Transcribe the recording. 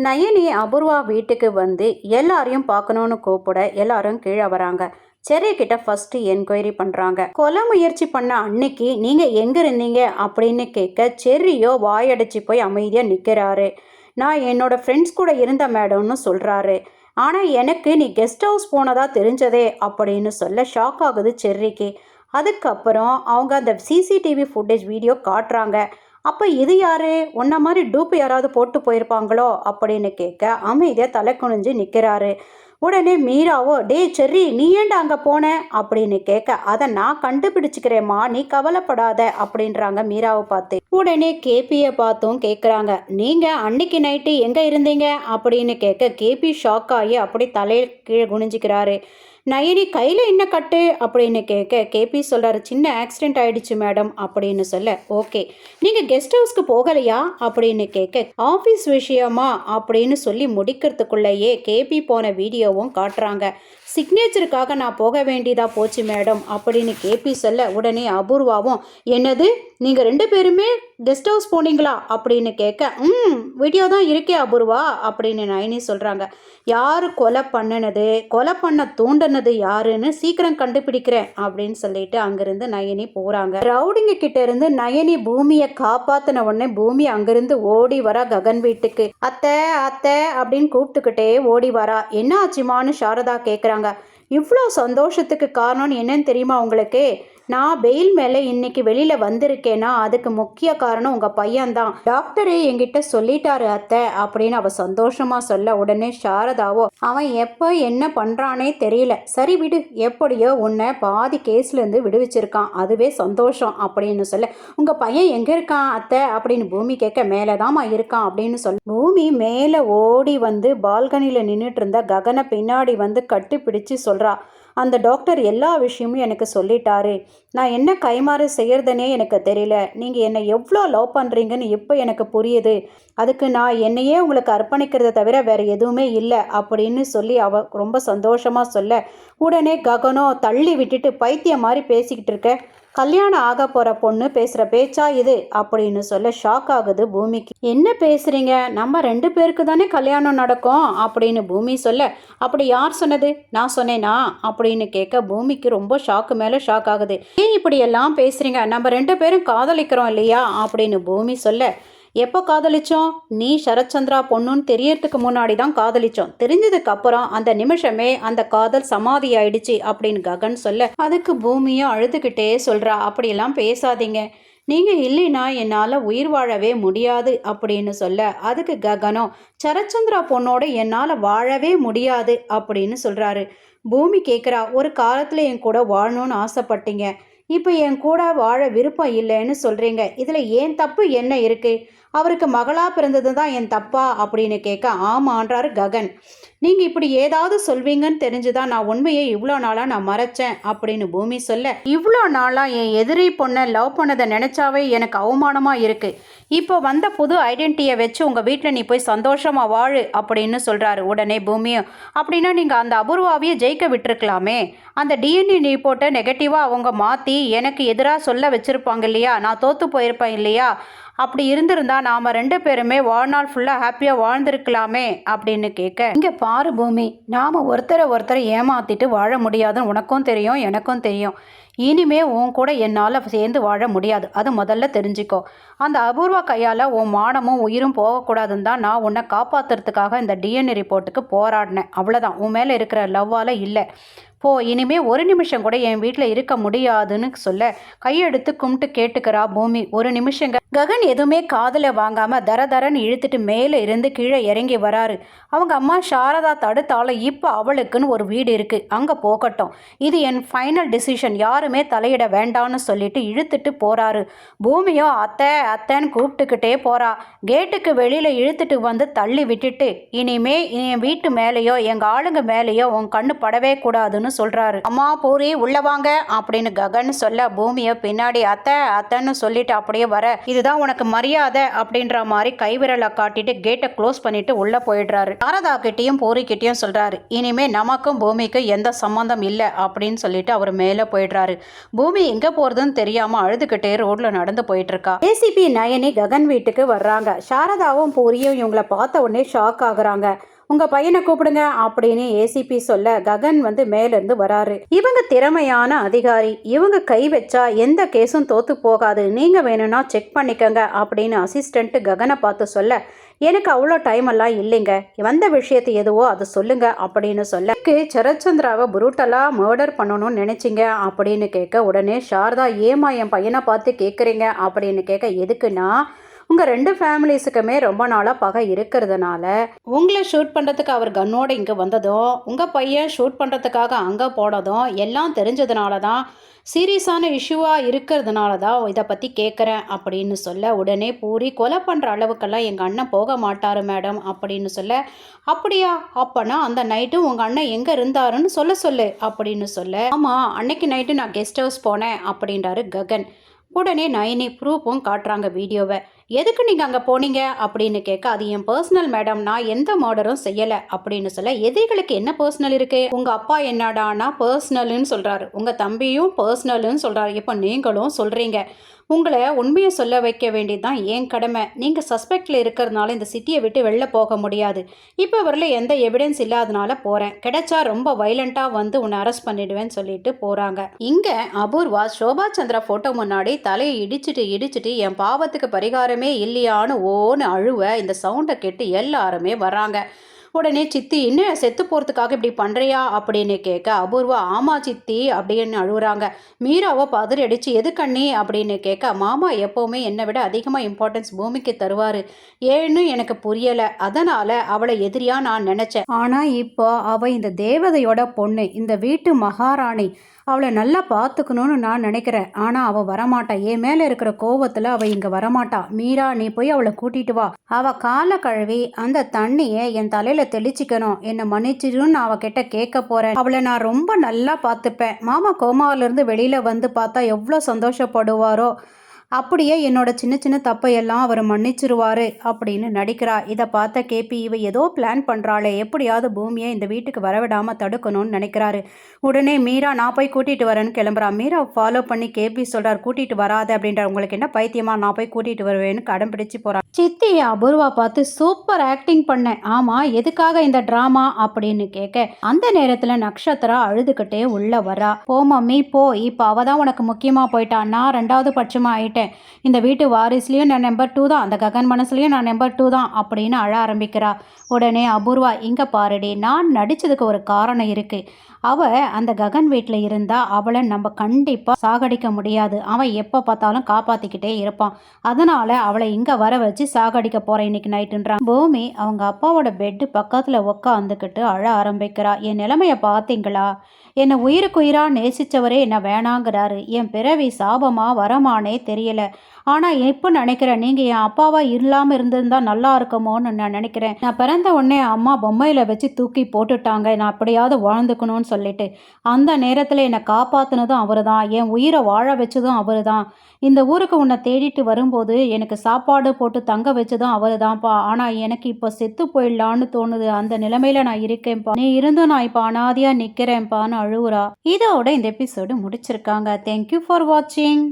நயனி அபூர்வா வீட்டுக்கு வந்து எல்லாரையும் பார்க்கணும்னு கூப்பிட எல்லாரும் கீழே வராங்க. செர்ரி கிட்ட ஃபர்ஸ்ட் என்கொயரி பண்றாங்க. கொலை முயற்சி பண்ண அன்னைக்கு நீங்க எங்க இருந்தீங்க அப்படின்னு கேட்க செர்ரியோ வாயடிச்சு போய் அமைதியா நிக்கிறாரு. நான் என்னோட ஃப்ரெண்ட்ஸ் கூட இருந்த மேடம்னு சொல்றாரு. ஆனா எனக்கு நீ கெஸ்ட் ஹவுஸ் போனதா தெரிஞ்சதே அப்படின்னு சொல்ல ஷாக் ஆகுது செர்ரிக்கு. அதுக்கப்புறம் அவங்க அந்த சிசிடிவி ஃபுட்டேஜ் வீடியோ காட்டுறாங்க. அப்போ இது யாரு உன்ன மாதிரி டூப்பு யாராவது போட்டு போயிருப்பாங்களோ அப்படின்னு கேட்க அமைதியாக தலை குனிஞ்சு நிற்கிறாரு. உடனே மீராவோ டே செர்ரி நீ ஏன்டா அங்கே போன அப்படின்னு கேட்க அதை நான் கண்டுபிடிச்சிக்கிறேம்மா நீ கவலைப்படாத அப்படின்றாங்க மீராவை பார்த்து. உடனே கேபியை பார்த்தும் கேட்குறாங்க நீங்கள் அன்னைக்கு நைட்டு எங்கே இருந்தீங்க அப்படின்னு கேட்க கேபி ஷாக் ஆகி அப்படி தலையை கீழே குனிஞ்சிக்கிறாரு. நயனி கையில் என்ன கட்டு அப்படின்னு கேட்க கேபி சொல்கிறாரு சின்ன ஆக்சிடென்ட் ஆயிடுச்சு மேடம் அப்படின்னு சொல்ல ஓகே நீங்கள் கெஸ்ட் ஹவுஸ்க்கு போகலையா அப்படின்னு கேட்க ஆஃபீஸ் விஷயமா அப்படின்னு சொல்லி முடிக்கிறதுக்குள்ளேயே கேபி போன வீடியோவும் காட்டுறாங்க. சிக்னேச்சருக்காக நான் போக வேண்டியதாக போச்சு மேடம் அப்படின்னு கேபி சொல்ல உடனே அபூர்வாவும் என்னது நீங்கள் 2 பேருமே கெஸ்ட் ஹவுஸ் போனீங்களா அப்படின்னு கேட்க வீடியோ தான் இருக்கே அபூர்வா அப்படின்னு நயனி சொல்கிறாங்க. யார் கொலை பண்ணினது கொலை பண்ண தூண்டினது யாருன்னு சீக்கிரம் கண்டுபிடிக்கிறேன் அப்படின்னு சொல்லிட்டு அங்கிருந்து நயனி போகிறாங்க. ரவுடிங்க கிட்ட இருந்து நயனி பூமியை காப்பாற்றின உடனே பூமி அங்கிருந்து ஓடி வரா ககன் வீட்டுக்கு. அத்தை அத்தை அப்படின்னு கூப்பிட்டுக்கிட்டே ஓடி வரா. என்ன ஆச்சுமான்னு சாரதா கேட்குறாங்க. இவ்வளோ சந்தோஷத்துக்கு காரணம் என்னன்னு தெரியுமா உங்களுக்கு? நான் பெயில் மேலே இன்னைக்கு வெளியில் வந்திருக்கேன்னா அதுக்கு முக்கிய காரணம் உங்கள் பையன்தான். டாக்டரே என்கிட்ட சொல்லிட்டாரு அத்தை அப்படின்னு அவள் சந்தோஷமாக சொல்ல உடனே சாரதாவோ அவன் எப்போ என்ன பண்ணுறானே தெரியல, சரி விடு, எப்படியோ உன்னை பாதி கேஸ்லேருந்து விடுவிச்சிருக்கான், அதுவே சந்தோஷம் அப்படின்னு சொல்ல உங்கள் பையன் எங்கே இருக்கான் அத்தை அப்படின்னு பூமி கேட்க மேலே தான்மா இருக்கான் அப்படின்னு சொல்ல பூமி மேலே ஓடி வந்து பால்கனியில் நின்றுட்டு இருந்த ககனை பின்னாடி வந்து கட்டி பிடிச்சு சொல்கிறா. அந்த டாக்டர் எல்லா விஷயமும் எனக்கு சொல்லிட்டாரு. நான் என்ன கைமாறு செய்யறதுனே எனக்கு தெரியல. நீங்கள் என்னை எவ்வளோ லவ் பண்ணுறீங்கன்னு இப்போ எனக்கு புரியுது. அதுக்கு நான் என்னையே உங்களுக்கு அர்ப்பணிக்கிறத தவிர வேறு எதுவுமே இல்லை அப்படின்னு சொல்லி அவ ரொம்ப சந்தோஷமாக சொல்ல உடனே ககனோ தள்ளி விட்டுட்டு பைத்தியம் மாதிரி பேசிக்கிட்டு இருக்க, கல்யாணம் ஆக போகிற பொண்ணு பேசுகிற பேச்சா இது அப்படின்னு சொல்ல ஷாக் ஆகுது பூமிக்கு. என்ன பேசுகிறீங்க, நம்ம 2 பேருக்கு தானே கல்யாணம் நடக்கும் அப்படின்னு பூமி சொல்ல அப்படி யார் சொன்னது, நான் சொன்னேனா அப்படின்னு கேட்க பூமிக்கு ரொம்ப ஷாக்கு மேலே ஷாக் ஆகுது. ஏன் இப்படி எல்லாம் பேசுகிறீங்க, நம்ம 2 பேரும் காதலிக்கிறோம் இல்லையா அப்படின்னு பூமி சொல்ல எப்போ காதலிச்சோம், நீ சரத்சந்திரா பொண்ணுன்னு தெரியறதுக்கு முன்னாடி தான் காதலிச்சோம், தெரிஞ்சதுக்கு அப்புறம் அந்த நிமிஷமே அந்த காதல் சமாதி ஆயிடுச்சு அப்படின்னு ககன் சொல்ல அதுக்கு பூமியும் அழுதுகிட்டே சொல்கிறா அப்படியெல்லாம் பேசாதீங்க, நீங்கள் இல்லைன்னா என்னால் உயிர் வாழவே முடியாது அப்படின்னு சொல்ல அதுக்கு ககனோ சரத்சந்திரா பொண்ணோட என்னால் வாழவே முடியாது அப்படின்னு சொல்கிறாரு. பூமி கேட்குறா ஒரு காலத்தில் என் கூட வாழணும்னு ஆசைப்பட்டீங்க, இப்போ என் கூட வாழ விருப்பம் இல்லைன்னு சொல்கிறீங்க, இதில் ஏன் தப்பு என்ன இருக்குது, அவருக்கு மகளாக பிறந்தது தான் என் தப்பா அப்படின்னு கேட்க ஆமான்றாரு ககன். நீங்கள் இப்படி ஏதாவது சொல்வீங்கன்னு தெரிஞ்சுதான் நான் உண்மையை இவ்வளோ நாளாக நான் மறைச்சேன் அப்படின்னு பூமி சொல்ல இவ்வளோ நாளாக என் எதிரி பொண்ணை லவ் பண்ணதை நினச்சாவே எனக்கு அவமானமாக இருக்குது, இப்போ வந்த புது ஐடென்டிட்டியை வச்சு உங்கள் வீட்டில் நீ போய் சந்தோஷமாக வாழு அப்படின்னு சொல்கிறாரு. உடனே பூமியும் அப்படின்னா நீங்கள் அந்த அபூர்வாவையே ஜெயிக்க விட்டுருக்கலாமே, அந்த டிஎன்ஏ ரிப்போர்ட்டை நெகட்டிவாக அவங்க மாற்றி எனக்கு எதிராக சொல்ல வச்சுருப்பாங்க இல்லையா, நான் தோற்று போயிருப்பேன் இல்லையா, அப்படி இருந்திருந்தா நாம் 2 பேருமே வாழ்நாள் ஃபுல்லாக ஹாப்பியாக வாழ்ந்திருக்கலாமே அப்படின்னு கேட்க இங்கே பாரு பூமி, நாம் ஒருத்தரை ஏமாற்றிட்டு வாழ முடியாதுன்னு உனக்கும் தெரியும் எனக்கும் தெரியும், இனிமே உன் கூட என்னால் சேர்ந்து வாழ முடியாது, அது முதல்ல தெரிஞ்சுக்கோ. அந்த அபூர்வா கையால் உன் மானமும் உயிரும் போகக்கூடாதுன்னு தான் நான் உன்னை காப்பாற்றுறதுக்காக இந்த டிஎன்ஏ ரிப்போர்ட்டுக்கு போராடினேன், அவ்வளோதான், உன் மேலே இருக்கிற லவ்வால் இல்லை, போ, இனிமே ஒரு நிமிஷம் கூட என் வீட்டில் இருக்க முடியாதுன்னு சொல்ல கையெடுத்து கும்பிட்டு கேட்டுக்கிறா பூமி. ஒரு நிமிஷங்க ககன் எதுவுமே காதில் வாங்காமல் தரன்னு இழுத்துட்டு மேலே இருந்து கீழே இறங்கி வராரு. அவங்க அம்மா சாரதா தடுத்தாலும் இப்போ அவளுக்குன்னு ஒரு வீடு இருக்குது, அங்கே போகட்டும், இது என் ஃபைனல் டிசிஷன், யாருமே தலையிட வேண்டான்னு சொல்லிட்டு இழுத்துட்டு போகிறாரு. பூமியோ அத்தைன்னு கூப்பிட்டுக்கிட்டே போகிறா. கேட்டுக்கு வெளியில் இழுத்துட்டு வந்து தள்ளி விட்டுட்டு இனிமே என் வீட்டு மேலேயோ எங்கள் ஆளுங்க மேலேயோ உன் கண்ணு படவே கூடாதுன்னு சொல்றாரு. அம்மா பூரி உள்ள வாங்க அப்படின்னு ககன் சொல்ல பூமியை பின்னாடி அத்தைன்னு சொல்லிட்டு அப்படியே வர இதுதான் இதுதான் உனக்கு மரியாதை அப்படின்ற மாதிரி கைவிரலை காட்டிட்டு கேட்டை க்ளோஸ் பண்ணிட்டு உள்ளே போயிடுறாரு. சாரதா கிட்டேயும் பூரிக்கிட்டேயும் சொல்கிறாரு, இனிமே நமக்கும் பூமிக்கும் எந்த சம்மந்தம் இல்லை அப்படின்னு சொல்லிட்டு அவர் மேலே போயிடுறாரு. பூமி எங்கே போகிறதுன்னு தெரியாமல் அழுதுகிட்டே ரோட்டில் நடந்து போயிட்டுருக்கா. ஏசிபி நயனி ககன் வீட்டுக்கு வர்றாங்க. சாரதாவும் பூரியும் இவங்களை பார்த்த உடனே ஷாக் ஆகுறாங்க. உங்கள் பையனை கூப்பிடுங்க அப்படின்னு ஏசிபி சொல்ல ககன் மேலேருந்து வராரு. இவங்க திறமையான அதிகாரி, இவங்க கை வச்சா எந்த கேஸும் தோத்து போகாது, நீங்கள் வேணும்னா செக் பண்ணிக்கங்க அப்படின்னு அசிஸ்டண்ட்டு ககனை பார்த்து சொல்ல, எனக்கு அவ்வளோ டைம் எல்லாம் இல்லைங்க, வந்த விஷயத்தை எதுவோ அதை சொல்லுங்க அப்படின்னு சொல்ல, சரத்சந்திராவை புரூட்டலாக மர்டர் பண்ணணும்னு நினைச்சிங்க அப்படின்னு கேட்க, உடனே சாரதா ஏமா என் பையனை பார்த்து கேட்குறீங்க அப்படின்னு கேட்க, எதுக்குன்னா உங்கள் 2 ஃபேமிலிஸுக்குமே ரொம்ப நாளாக பகை இருக்கிறதுனால உங்களை ஷூட் பண்ணுறதுக்கு அவர் கன்னோடு இங்கே வந்ததும் உங்கள் பையன் ஷூட் பண்ணுறதுக்காக அங்கே போனதும் எல்லாம் தெரிஞ்சதுனால தான், சீரியஸான இஷ்யூவாக இருக்கிறதுனால தான் இதை பற்றி கேட்குறேன் அப்படின்னு சொல்ல, உடனே பூரி கொலை பண்ணுற அளவுக்கெல்லாம் எங்கள் அண்ணன் போக மாட்டார் மேடம் அப்படின்னு சொல்ல, அப்படியா, அப்போனா அந்த நைட்டு உங்கள் அண்ணன் எங்கே இருந்தாருன்னு சொல்லு அப்படின்னு சொல்ல, ஆமாம் அன்னைக்கு நைட்டு நான் கெஸ்ட் ஹவுஸ் போனேன் அப்படின்றாரு ககன். உடனே நயனி ப்ரூஃபும் காட்டுறாங்க வீடியோவை. எதுக்கு நீங்கள் அங்கே போனீங்க அப்படின்னு கேட்க, அது என் பர்சனல் மேடம், நான் எந்த மர்டரும் செய்யலை அப்படின்னு சொல்ல, எதிரிகளுக்கு என்ன பர்சனல் இருக்கு, உங்கள் அப்பா என்னடானா பர்சனல்னு சொல்கிறாரு, உங்கள் தம்பியும் பர்சனல்னு சொல்கிறாரு, இப்போ நீங்களும் சொல்கிறீங்க. உங்களை உண்மையை சொல்ல வைக்க வேண்டியது தான் என் கடமை. நீங்கள் சஸ்பெக்டில் இருக்கிறதுனால இந்த சிட்டியை விட்டு வெளில போக முடியாது. இப்போ வரல எந்த எவிடன்ஸ் இல்லாதனால போகிறேன், கிடைச்சா ரொம்ப வைலண்ட்டாக உன்னை அரெஸ்ட் பண்ணிடுவேன்னு சொல்லிட்டு போகிறாங்க. இங்கே அபூர்வா சோபா சந்திரா ஃபோட்டோ முன்னாடி தலையை இடிச்சிட்டு என் பாவத்துக்கு பரிகாரமே இல்லையான்னு ஓன்னு அழுவ, இந்த சவுண்டை கேட்டு எல்லாருமே வராங்க. உடனே சித்தி இன்னும் செத்து போகிறதுக்காக இப்படி பண்ணுறியா அப்படின்னு கேட்க, அபூர்வா ஆமா சித்தி அப்படின்னு அழுகுறாங்க. மீராவை பதறி அடித்து எது கண்ணி அப்படின்னு கேட்க, மாமா எப்போவுமே என்னை விட அதிகமாக இம்பார்ட்டன்ஸ் பூமிக்கு தருவார், ஏன்னு எனக்கு புரியலை, அதனால் அவளை எதிரியாக நான் நினச்சேன். ஆனால் இப்போ அவள் இந்த தேவதையோட பொண்ணு, இந்த வீட்டு மகாராணி, அவளை நல்லா பார்த்துக்கணும்னு நான் நினைக்கிறேன். ஆனால் அவள் வரமாட்டா, என் மேலே இருக்கிற கோவத்தில் அவள் இங்கே வரமாட்டா. மீரா நீ போய் அவளை கூட்டிகிட்டு வா, அவள் காலை கழுவி அந்த தண்ணியை என் தலையில் தெளிச்சிக்கணும், என்னை மன்னிச்சிடுன்னு நான் அவகிட்ட கேட்க போகிறேன். அவளை நான் ரொம்ப நல்லா பார்த்துப்பேன். மாமா கோமாவிலேருந்து வெளியில் பார்த்தா எவ்வளோ சந்தோஷப்படுவாரோ, அப்படியே என்னோட சின்ன சின்ன தப்பையெல்லாம் அவர் மன்னிச்சிருவாரு அப்படின்னு நடிக்கிறா. இதை பார்த்த கேபி, இவ ஏதோ பிளான் பண்ணுறாளே, எப்படியாவது பூமியை இந்த வீட்டுக்கு வரவிடாமல் தடுக்கணும்னு நினைக்கிறாரு. உடனே மீரா நான் போய் கூட்டிகிட்டு வரேன்னு கிளம்புறா. மீரா ஃபாலோ பண்ணி கேபி சொல்கிறார், கூட்டிகிட்டு வராது அப்படின்றார். உங்களுக்கு என்ன பைத்தியமா, நான் போய் கூட்டிகிட்டு வருவேன்னு கடம் பிடிச்சி போகிறான். சித்தி அபூர்வா பார்த்து சூப்பர் ஆக்டிங் பண்ணேன், ஆமாம் எதுக்காக இந்த ட்ராமா அப்படின்னு கேட்க, அந்த நேரத்தில் நக்ஷத்ரா அழுதுகிட்டே உள்ள வரா. போ மம்மி போ, இப்போ அவள் தான் உனக்கு முக்கியமாக போயிட்டா, நான் 2வது பட்சமாக ஆயிட்டேன், இந்த வீட்டு வாரிசுலையும் நான் நம்பர் 2 தான், அந்த ககன் மனசுலையும் நான் நம்பர் 2 தான் அப்படின்னு அழ ஆரம்பிக்கிறா. உடனே அபூர்வா, இங்கே பாருடி, நான் நடித்ததுக்கு ஒரு காரணம் இருக்குது. அவள் அந்த ககன் வீட்டில் இருந்தால் அவளை நம்ம கண்டிப்பாக சாகடிக்க முடியாது, அவன் எப்போ பார்த்தாலும் காப்பாற்றிக்கிட்டே இருப்பான், அதனால் அவளை இங்கே வர வச்சு சாகடிக்க போகிறேன் இன்னைக்கு நைட்டுன்றான். பூமி அவங்க அப்பாவோட பெட்டு பக்கத்தில் உட்காந்துக்கிட்டு அழ ஆரம்பிக்கிறா. என் நிலைமையை பார்த்தீங்களா, என்னை உயிருக்குயிராக நேசித்தவரே என்னை வேணாங்கிறாரு, என் பிறவி சாபமாக வரமானே தெரியல, ஆனால் இப்போ நினைக்கிறேன் நீங்கள் என் அப்பாவா இல்லாமல் இருந்திருந்தா நல்லா இருக்குமோன்னு நான் நினைக்கிறேன். நான் பிறந்த உடனே அம்மா பொம்மையில் வச்சு தூக்கி போட்டுட்டாங்க, நான் அப்படியாவது வாழ்ந்துக்கணும்னு சொல்லிட்டு, அந்த நேரத்தில் என்னை காப்பாற்றினதும் அவர் தான், என் உயிரை வாழ வச்சதும் அவர் தான், இந்த ஊருக்கு உன்னை தேடிட்டு வரும்போது எனக்கு சாப்பாடு போட்டு தங்க வச்சதும் அவர் தான்ப்பா, ஆனால் எனக்கு இப்போ செத்து போயிடலான்னு தோணுது, அந்த நிலைமையில நான் இருக்கேன்ப்பா, நீ இருந்தும் நான் இப்போ அனாதியாக நிற்கிறேன்ப்பான்னு அழுவுறா. இதோட இந்த எபிசோடு முடிச்சிருக்காங்க. தேங்க்யூ ஃபார் வாட்சிங்.